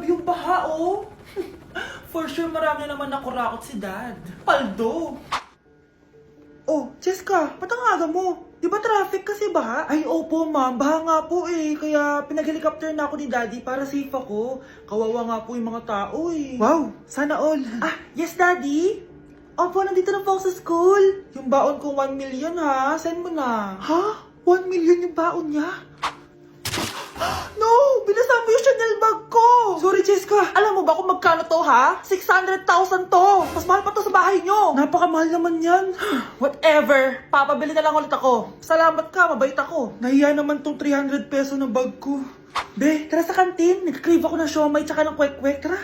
Grabe yung baha, oh. For sure, marami naman nakurakot si Dad. Paldo. Oh, Cheska, ba't ang aga mo? Di ba traffic kasi baha? Ay, opo ma'am, baha nga po eh. Kaya pinag-helicopter na ako ni Daddy para safe ako. Kawawa nga po yung mga tao eh. Wow, sana all. Ah, yes Daddy? Opo, nandito na po ako sa school. Yung baon ko 1 million ha, send mo na. Ha? 1 million yung baon niya? No! Binasa mo yung Chanel bag ko! Sorry, Cheska. Alam mo ba kung magkano to, ha? 600,000 to! Mas mahal pa to sa bahay nyo! Napakamahal naman yan. Whatever. Papabili na lang ulit ako. Salamat ka, mabait ako. Nahiya naman tong 300 peso ng bag ko. Be, tara sa kantin. Nag-crave ako ng siomay tsaka ng kwek-kwek. Tara.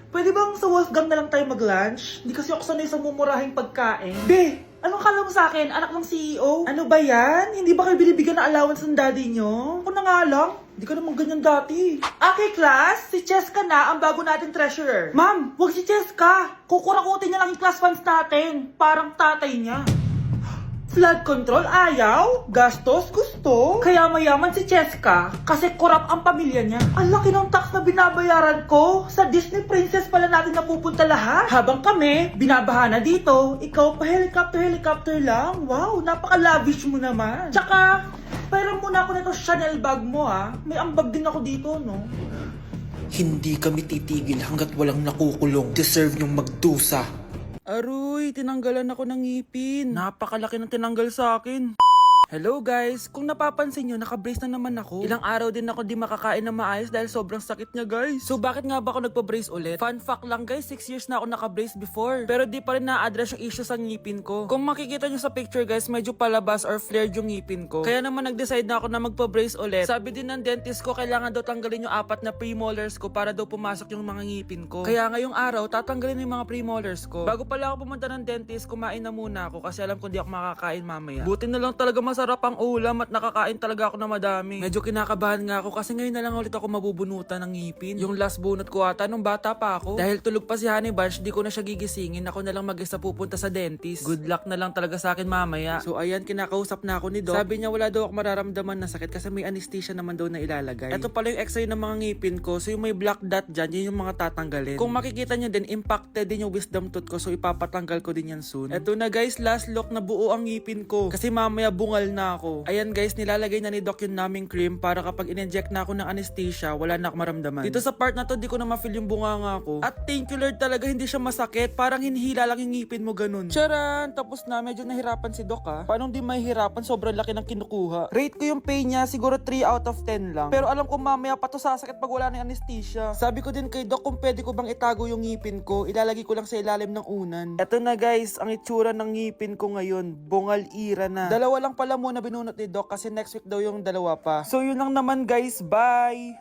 Pwede bang sa Wolfgang na lang tayo mag-lunch? Hindi kasi ako sanay sa mumurahing pagkain. Be, anong kala mo sa akin? Anak ng CEO? Ano ba yan? Hindi ba kayo binibigyan ng allowance ng daddy nyo? Ako na nga lang. Hindi ka naman ganyan dati. Okay, class. Si Cheska na ang bago nating treasurer. Ma'am, wag si Cheska. Kukurakutin niya lang yung class funds natin. Parang tatay niya. Flood control, ayaw. Gastos, gusto. Kaya mayaman si Cheska kasi korap ang pamilya niya. Ang laki ng tax na binabayaran ko. Sa Disney Princess pala natin napupunta lahat. Habang kami, binabaha na dito. Ikaw pa helicopter lang. Wow, napaka-lavish mo naman. Tsaka, pairam muna ako nito Chanel bag mo ha. May ambag din ako dito, no? Hindi kami titigil hanggat walang nakukulong. Deserve nyong magdusa. Aroy, tinanggalan ako ng ngipin. Napakalaki ng tinanggal sa akin. Hello guys! Kung napapansin nyo, naka-brace na naman ako. Ilang araw din ako di makakain na maayos dahil sobrang sakit niya guys. So bakit nga ba ako nagpa-brace ulit? Fun fact lang guys, 6 years na ako naka-brace before. Pero di pa rin na-address yung issue sa ngipin ko. Kung makikita nyo sa picture guys, medyo palabas or flared yung ngipin ko. Kaya naman nag-decide na ako na magpa-brace ulit. Sabi din ng dentist ko, kailangan daw tanggalin yung 4 na premolars ko para daw pumasok yung mga ngipin ko. Kaya ngayong araw, tatanggalin yung mga premolars ko. Bago pala ako pumunta ng dentist, kumain na muna ako kasi alam ko di ako makakain mamaya. Buti na lang talaga masarap ang ulam at nakakain talaga ako na madami. Medyo kinakabahan nga ako kasi ngayon na lang ulit ako mabubunutan ng ngipin. Yung last bunot ko ata nung bata pa ako. Dahil tulog pa si Honey Bunch, di ko na siya gigisingin. Ako na lang mag-isa pupunta sa dentist. Good luck na lang talaga sa akin mamaya. So ayan, kinakausap na ako ni Doc. Sabi niya wala daw ako mararamdaman na sakit kasi may anesthesia naman daw na ilalagay. Ito pala yung x-ray ng mga ngipin ko. So yung may black dot dyan, yun yung mga tatanggalin. Kung makikita nyo din, impacted din yung wisdom tooth ko. So ipapatanggal ko din yan soon. Eto na guys, last look na buo ang ngipin ko. Kasi mamaya bungal na ako. Ayan guys, nilalagay na ni Doc yung naming cream para kapag in-inject na ako ng anesthesia, wala na ako maramdaman. Dito sa part na to, di ko na ma-feel yung bunganga ko. At thank you Lord talaga, hindi siya masakit. Parang hinihila lang yung ngipin mo ganun. Charan! Tapos na, medyo nahirapan si Doc ha. Paano di mahihirapan? Sobrang laki ng kinukuha. Rate ko yung pain niya, siguro 3 out of 10 lang. Pero alam ko mamaya pa to sasakit pag wala na yung anesthesia. Sabi ko din kay Doc kung pwede ko bang itago yung ngipin ko, ilalagay ko lang sa ilalim ng unan. Eto na guys, ang itsura ng ngipin ko ngayon, bungal ira na. Dalawa lang pala muna binunot ni Doc kasi next week daw yung dalawa pa. So yun lang naman guys, bye!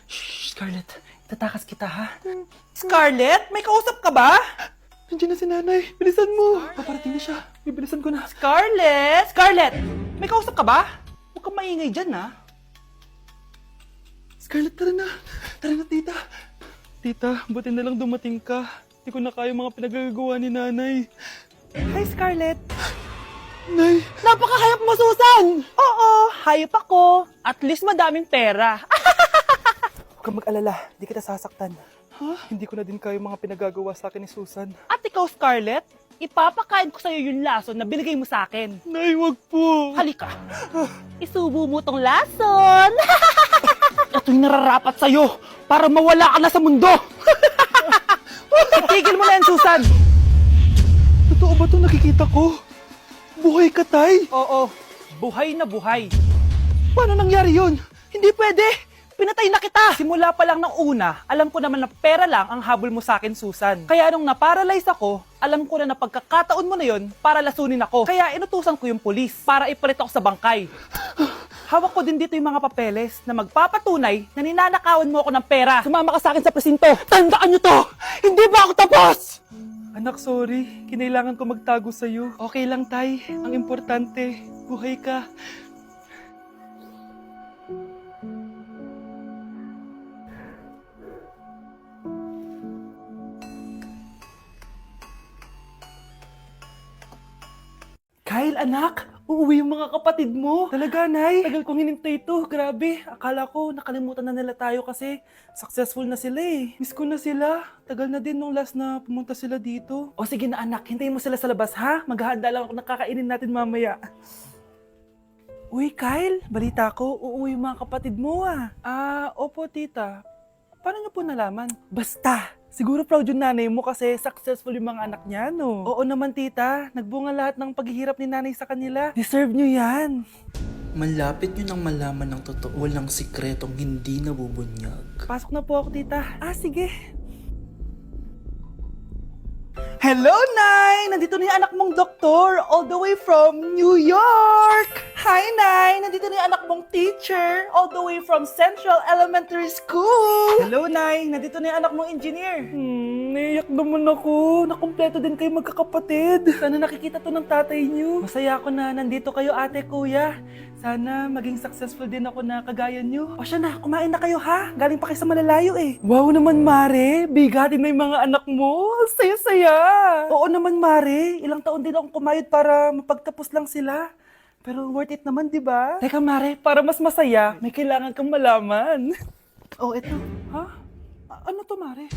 Shh, Scarlett, itatakas kita ha? Scarlett, may kausap ka ba? Nandiyan na si nanay, bilisan mo! Paparating na siya, bibilisan ko na. Scarlett! Scarlett! May kausap ka ba? Huwag kang maingay dyan ha? Scarlett, tara na! Tara na tita! Tita, buti na lang dumating ka. Hindi ko na kaya mga pinagagawa ni nanay. Hi Scarlett! Nay! Napakahayap mo, Susan! Oo, hayop ako. At least madaming pera. Huwag kang mag-alala, di kita sasaktan. Ha? Hindi ko na din kayo mga pinagagawa sa akin ni Susan. At ikaw, Scarlett, ipapakain ko sa'yo yung lason na binigay mo sa akin. Nay, wag po! Halika! Isubo mo tong lason! Ito'y nararapat sa'yo para mawala ka na sa mundo! Itigil mo na yan, Susan! Totoo ba ito nakikita ko? Buhay ka, Tay? Oo, buhay na buhay. Paano nangyari yun? Hindi pwede! Pinatay na kita! Simula pa lang ng una, alam ko naman na pera lang ang habol mo sa akin, Susan. Kaya nung naparalyze ako, alam ko na na pagkakataon mo na yon para lasunin ako. Kaya inutusan ko yung pulis para ipalit ako sa bangkay. Hawak ko din dito yung mga papeles na magpapatunay na ninanakawan mo ako ng pera. Sumama ka sa akin sa presinto. Tandaan nyo to! Hindi ba ako tapos? Anak, sorry. Kinailangan ko magtago sa'yo. Okay lang, Tay. Ang importante, buhay ka. Kyle, anak! uuwi yung mga kapatid mo. Talaga, Nay? Tagal kong hinintay ito. Grabe. Akala ko nakalimutan na nila tayo kasi successful na sila eh. Miss ko na sila. Tagal na din nung last na pumunta sila dito. O sige na anak, hintayin mo sila sa labas ha? Maghahanda lang ako ng kakainin natin mamaya. Uy, Kyle, balita ko, uuwi yung mga kapatid mo ah. Opo tita. Paano niyo po nalaman? Basta! Siguro proud yung nanay mo kasi successful yung mga anak niya, no? Oo naman, tita. Nagbunga lahat ng paghihirap ni nanay sa kanila. Deserve nyo yan. Malapit nyo nang malaman ng totoo. Walang sikretong hindi nabubunyag. Pasok na po ako, tita. Sige. Hello, Nay! Nandito na yung anak mong doktor all the way from New York! Hi, Nay! Nandito na yung anak mong teacher all the way from Central Elementary School! Hello, Nay! Nandito na yung anak mong engineer! Naiyak naman ako. Nakumpleto din kayo magkakapatid. Sana nakikita to ng tatay niyo. Masaya ako na nandito kayo, ate, kuya. Sana maging successful din ako na kagaya niyo. O siya na, kumain na kayo ha? Galing pa kayo sa malalayo eh. Wow naman, Mare. Bigatin na yung mga anak mo. Saya-saya. Oo naman, Mare. Ilang taon din akong kumayod para mapagtapos lang sila. Pero worth it naman, di ba? Teka, Mare, para mas masaya, may kailangan kang malaman. Oh, eto. Ha? Ano to, Mare?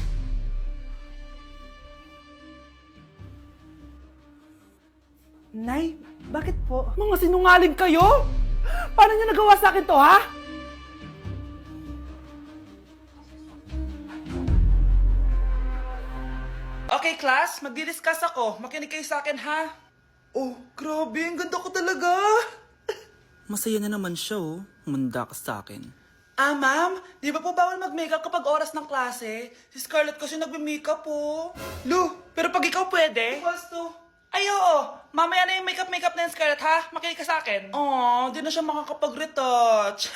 Nay, bakit po? Mga sinungaling kayo? Paano niyo nagawa sa akin to, ha? Okay, class. Magdi-discuss ako. Makinig kayo sa akin, ha? Oh, grabe. Ang ganda ko talaga. Masaya na naman siya oh. Manda ka sa akin. Ma'am, di ba po bawal mag-makeup kapag oras ng klase? Si Scarlett kasi nagme-makeup po. Lu, pero pag ikaw pwede? Equals to. Ay, oo. Mamaya na yung makeup na yung Scarlett, ha? Makinig ka sa akin. Aw, di na siya makakapag-retouch.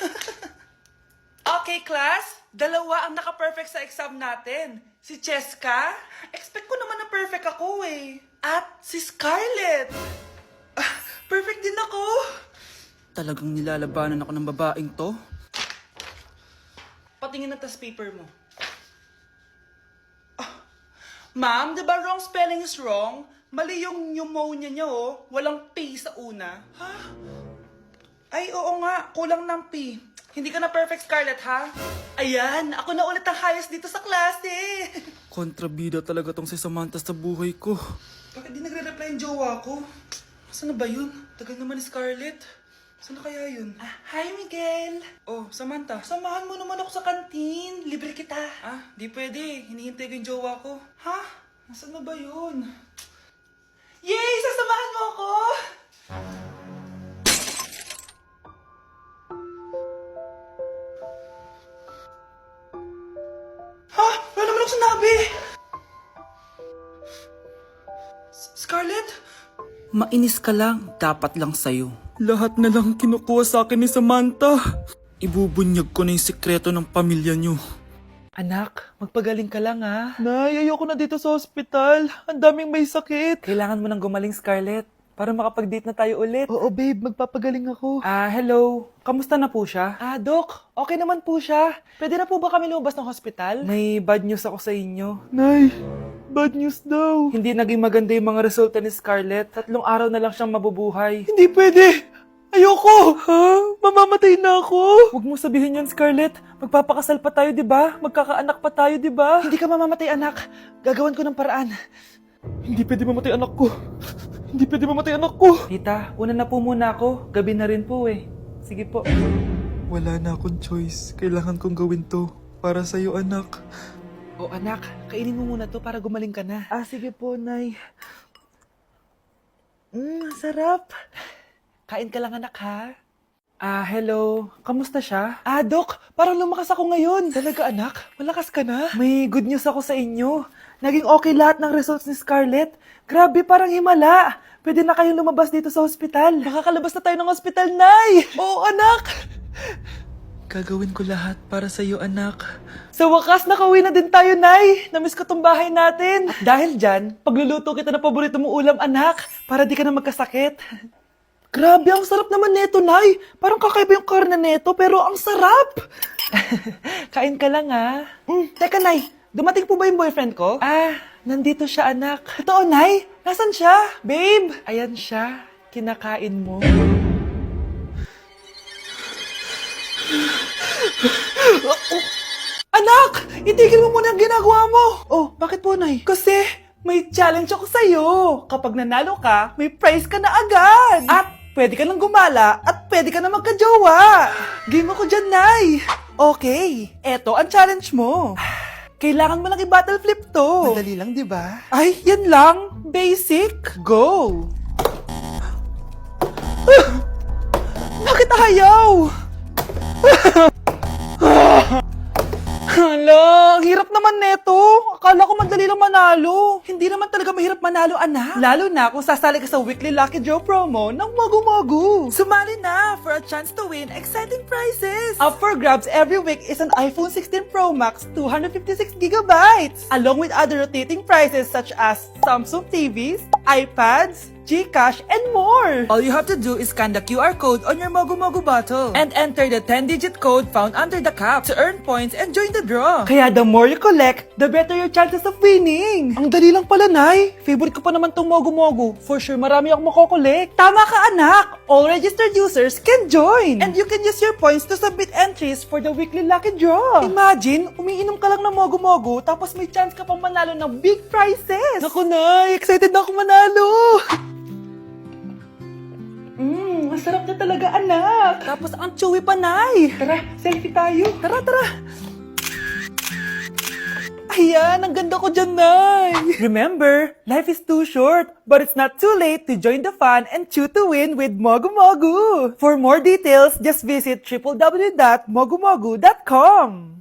Okay, class. Dalawa ang naka-perfect sa exam natin. Si Cheska. Expect ko naman na perfect ako eh. At si Scarlett. Perfect din ako. Talagang nilalabanan ako ng babaeng to. Patingin na tas paper mo. Ma'am, di ba wrong spelling is wrong? Mali yung pneumonia niya oh. Walang P sa una. Ha? Ay, oo nga. Kulang ng P. Hindi ka na perfect, Scarlett, ha? Ayan, ako na ulit ang highest dito sa klase. Kontrabida talaga tong si Samantha sa buhay ko. Bakit di nagre-reply yung jowa ko? Saan na ba yun? Tagal naman ni Scarlett. Saan na kaya yun? Hi, Miguel! Oh, Samantha, samahan mo naman ako sa kantin. Libre kita. Di pwede. Hinihintay ko yung jowa ko. Ha? Nasaan na ba yun? Yay! Sasamahan mo ako! Ha? Wala naman ako sinabi! Scarlett? Mainis ka lang, dapat lang sa'yo. Lahat na lang kinukuha sa akin ni Samantha. Ibubunyag ko na yung sikreto ng pamilya niyo. Anak, magpagaling ka lang ha. Nay, ayoko na dito sa ospital. Ang daming may sakit. Kailangan mo nang gumaling, Scarlett. Para makapag-date na tayo ulit. Oo, babe. Magpapagaling ako. Hello. Kamusta na po siya? Doc. Okay naman po siya. Pwede na po ba kami lumabas ng hospital? May bad news ako sa inyo. Nay, bad news daw. Hindi naging maganda yung mga resulta ni Scarlett. 3 araw na lang siyang mabubuhay. Hindi pwede! Ayoko! Ha? Mamamatay na ako! Huwag mo sabihin yan, Scarlett. Magpapakasal pa tayo, di ba? Magkakaanak pa tayo, di ba? Hindi ka mamamatay, anak. Gagawan ko ng paraan. Hindi pwede mamatay anak ko. Hindi pwede mamatay anak ko. Tita, una na po muna ako. Gabi na rin po eh. Sige po. Wala na akong choice. Kailangan kong gawin to. Para sa'yo, anak. O anak, kainin mo muna to para gumaling ka na. Sige po, Nay. Sarap. Kain ka lang, anak, ha? Hello. Kamusta siya? Dok, parang lumakas ako ngayon. Talaga, anak? Malakas ka na? May good news ako sa inyo. Naging okay lahat ng results ni Scarlett. Grabe, parang himala. Pwede na kayong lumabas dito sa ospital. Makakalabas na tayo ng ospital, Nay! Oo, anak! Gagawin ko lahat para sa'yo, anak. Sa wakas, nakauwi na din tayo, Nay. Namiss ko tong bahay natin. At dahil dyan, pagluluto kita ng paborito mong ulam, anak, para di ka na magkasakit. Grabe, ang sarap naman neto, Nay. Parang kakaiba yung karne neto, pero ang sarap. Kain ka lang, ha? Teka, Nay. Dumating po ba yung boyfriend ko? Nandito siya, anak. Totoo, Nay? Nasaan siya? Babe? Ayan siya. kinakain mo. Anak! Itigil mo muna ang ginagawa mo! Oh, bakit po, Nay? Kasi may challenge ako sa'yo. Kapag nanalo ka, may prize ka na agad. At pwede ka nang gumala at pwede ka na magkajowa. Game ako dyan, Nay. Okay, eto ang challenge mo. Kailangan mo lang i-battle flip to. Madali lang, di ba? Ay, yan lang. Basic. Go! Bakit ayaw? Hala, ang hirap naman neto. Akala ko madali lang manalo. Hindi naman talaga mahirap manalo, anak. Lalo na kung sasali ka sa weekly Lucky Draw promo ng Mogu Mogu. Sumali na for a chance to win exciting prizes. Up for grabs every week is an iPhone 16 Pro Max 256GB, along with other rotating prizes such as Samsung TVs, iPads, GCash, and more! All you have to do is scan the QR code on your Mogu Mogu bottle and enter the 10-digit code found under the cap to earn points and join the draw. Kaya the more you collect, the better your chances of winning. Ang dali lang pala, Nay. Favorite ko pa naman tong Mogu Mogu. For sure, marami akong makokolekt. Tama ka, anak! All registered users can join! And you can use your points to submit entries for the weekly lucky draw. Imagine, umiinom ka lang ng Mogu Mogu tapos may chance ka pang manalo ng big prizes. Naku, Nay! Excited na ako manalo! Masarap na talaga, anak. Tapos ang chewy pa, Nay. Tara, selfie tayo. Tara, tara. Ayan, ang ganda ko dyan, Nay. Remember, life is too short, but it's not too late to join the fun and chew to win with Mogu Mogu. For more details, just visit www.mogumogu.com.